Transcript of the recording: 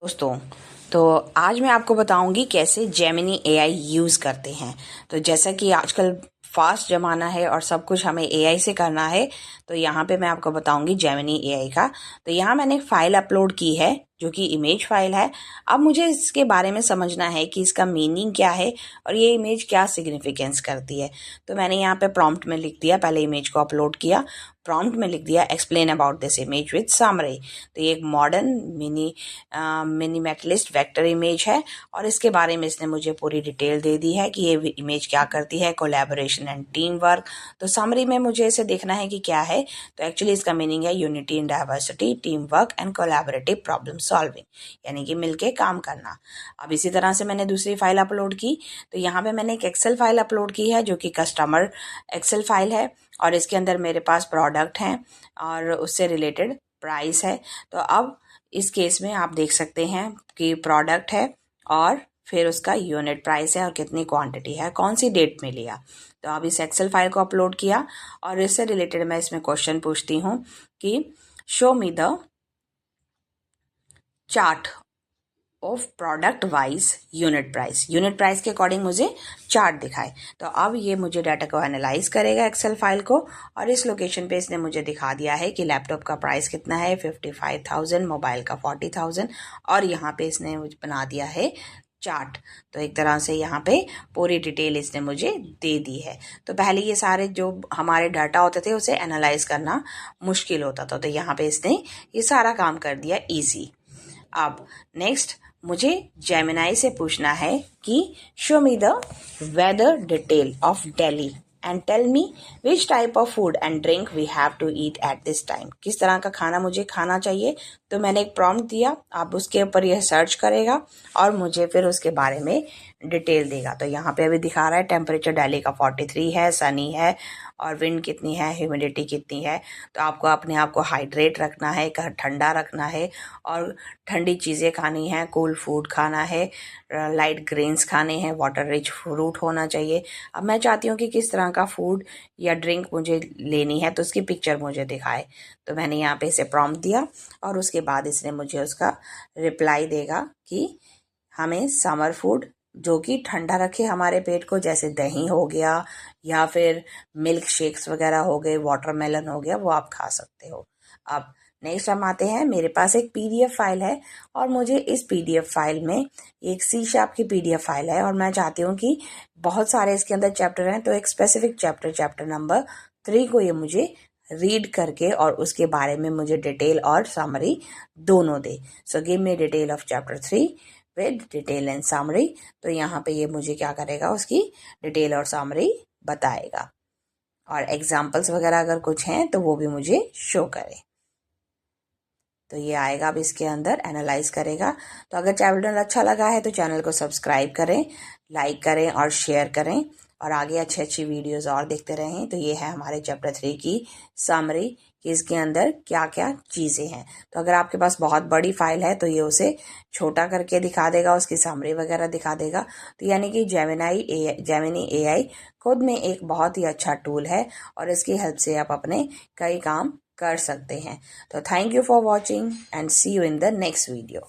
दोस्तों, तो आज मैं आपको बताऊंगी कैसे जेमिनी एआई यूज़ करते हैं। तो जैसा कि आजकल फास्ट ज़माना है और सब कुछ हमें एआई से करना है, तो यहाँ पे मैं आपको बताऊंगी जेमिनी एआई का। तो यहाँ मैंने एक फ़ाइल अपलोड की है जो कि इमेज फाइल है। अब मुझे इसके बारे में समझना है कि इसका मीनिंग क्या है और ये इमेज क्या सिग्निफिकेंस करती है। तो मैंने यहाँ पे प्रॉम्प्ट में लिख दिया, पहले इमेज को अपलोड किया, प्रॉम्प्ट में लिख दिया explain about this image with summary. तो ये एक मॉडर्न मिनिमलिस्ट वेक्टर इमेज है और इसके बारे में इसने मुझे पूरी डिटेल दे दी है कि ये इमेज क्या करती है, कोलैबोरेशन एंड टीम वर्क। तो समरी में मुझे इसे देखना है कि क्या है। तो एक्चुअली इसका मीनिंग है unity in diversity, team work and collaborative problem solving, यानी कि मिलके काम करना। अब इसी तरह से मैंने दूसरी फाइल अपलोड की। तो यहाँ पे मैंने एक एक्सेल फाइल अपलोड की है जो कि कस्टमर एक्सेल फाइल है और इसके अंदर मेरे पास प्रोडक्ट हैं और उससे रिलेटेड प्राइस है। तो अब इस केस में आप देख सकते हैं कि प्रोडक्ट है और फिर उसका यूनिट प्राइस है और कितनी क्वांटिटी है, कौन सी डेट में लिया। तो अब इस एक्सेल फाइल को अपलोड किया और इससे रिलेटेड मैं इसमें क्वेश्चन पूछती हूँ कि show me the chart of product wise unit price के अकॉर्डिंग मुझे चार्ट दिखाए। तो अब ये मुझे डाटा को एनालाइज करेगा एक्सेल फाइल को और इस लोकेशन पे इसने मुझे दिखा दिया है कि लैपटॉप का प्राइस कितना है 55,000, मोबाइल का 40,000 और यहाँ पे इसने मुझे बना दिया है चार्ट। तो एक तरह से यहाँ पे पूरी डिटेल इसने मुझे दे दी है। तो पहले ये सारे जो हमारे डाटा होते थे उसे एनालाइज करना मुश्किल होता था, तो यहाँ पे इसने ये सारा काम कर दिया ईजी। अब नेक्स्ट मुझे जेमिनाई से पूछना है कि show me the weather detail of Delhi and tell me which type of food and drink we have to eat at this time. किस तरह का खाना मुझे खाना चाहिए। तो मैंने एक प्रॉम्प्ट दिया, आप उसके ऊपर यह सर्च करेगा और मुझे फिर उसके बारे में डिटेल देगा। तो यहाँ पे अभी दिखा रहा है टेम्परेचर दिल्ली का 43 है, सनी है और विंड कितनी है, ह्यूमिडिटी कितनी है। तो आपको अपने आप को हाइड्रेट रखना है, ठंडा रखना है और ठंडी चीज़ें खानी है, कूल फूड खाना है, लाइट ग्रेन्स खाने हैं, वाटर रिच फ्रूट होना चाहिए। अब मैं चाहती हूँ कि किस तरह का फूड या ड्रिंक मुझे लेनी है तो उसकी पिक्चर मुझे दिखाए। तो मैंने यहाँ पे इसे प्रॉम्प्ट दिया और उसके बाद इसने मुझे उसका रिप्लाई देगा कि हमें समर फूड जो कि ठंडा रखे हमारे पेट को, जैसे दही हो गया या फिर मिल्क शेक्स वगैरह हो गए, वाटरमेलन हो गया, वो आप खा सकते हो। अब नेक्स्ट हम आते हैं, मेरे पास एक पीडीएफ फाइल है और मुझे इस पीडीएफ फाइल में एक C# की पीडीएफ फाइल है और मैं चाहती हूँ कि बहुत सारे इसके अंदर चैप्टर हैं, तो एक स्पेसिफिक चैप्टर नंबर 3 को ये मुझे रीड करके और उसके बारे में मुझे डिटेल और समरी दोनों दे। So give me detail of chapter 3 with detail and summary. तो यहाँ पे ये मुझे क्या करेगा, उसकी डिटेल और समरी बताएगा और एग्जाम्पल्स वगैरह अगर कुछ हैं तो वो भी मुझे शो करे। तो ये आएगा, अब इसके अंदर एनालाइज करेगा। तो अगर चैनल अच्छा लगा है तो चैनल को सब्सक्राइब करें, लाइक करें और शेयर करें और आगे अच्छी अच्छी वीडियोस और देखते रहें। तो ये है हमारे चैप्टर 3 की समरी कि इसके अंदर क्या क्या चीज़ें हैं। तो अगर आपके पास बहुत बड़ी फाइल है तो ये उसे छोटा करके दिखा देगा, उसकी समरी वगैरह दिखा देगा। तो यानी कि जेमिनी एआई खुद में एक बहुत ही अच्छा टूल है और इसकी हेल्प से आप अपने कई काम कर सकते हैं। तो thank you for watching and see you in the next video.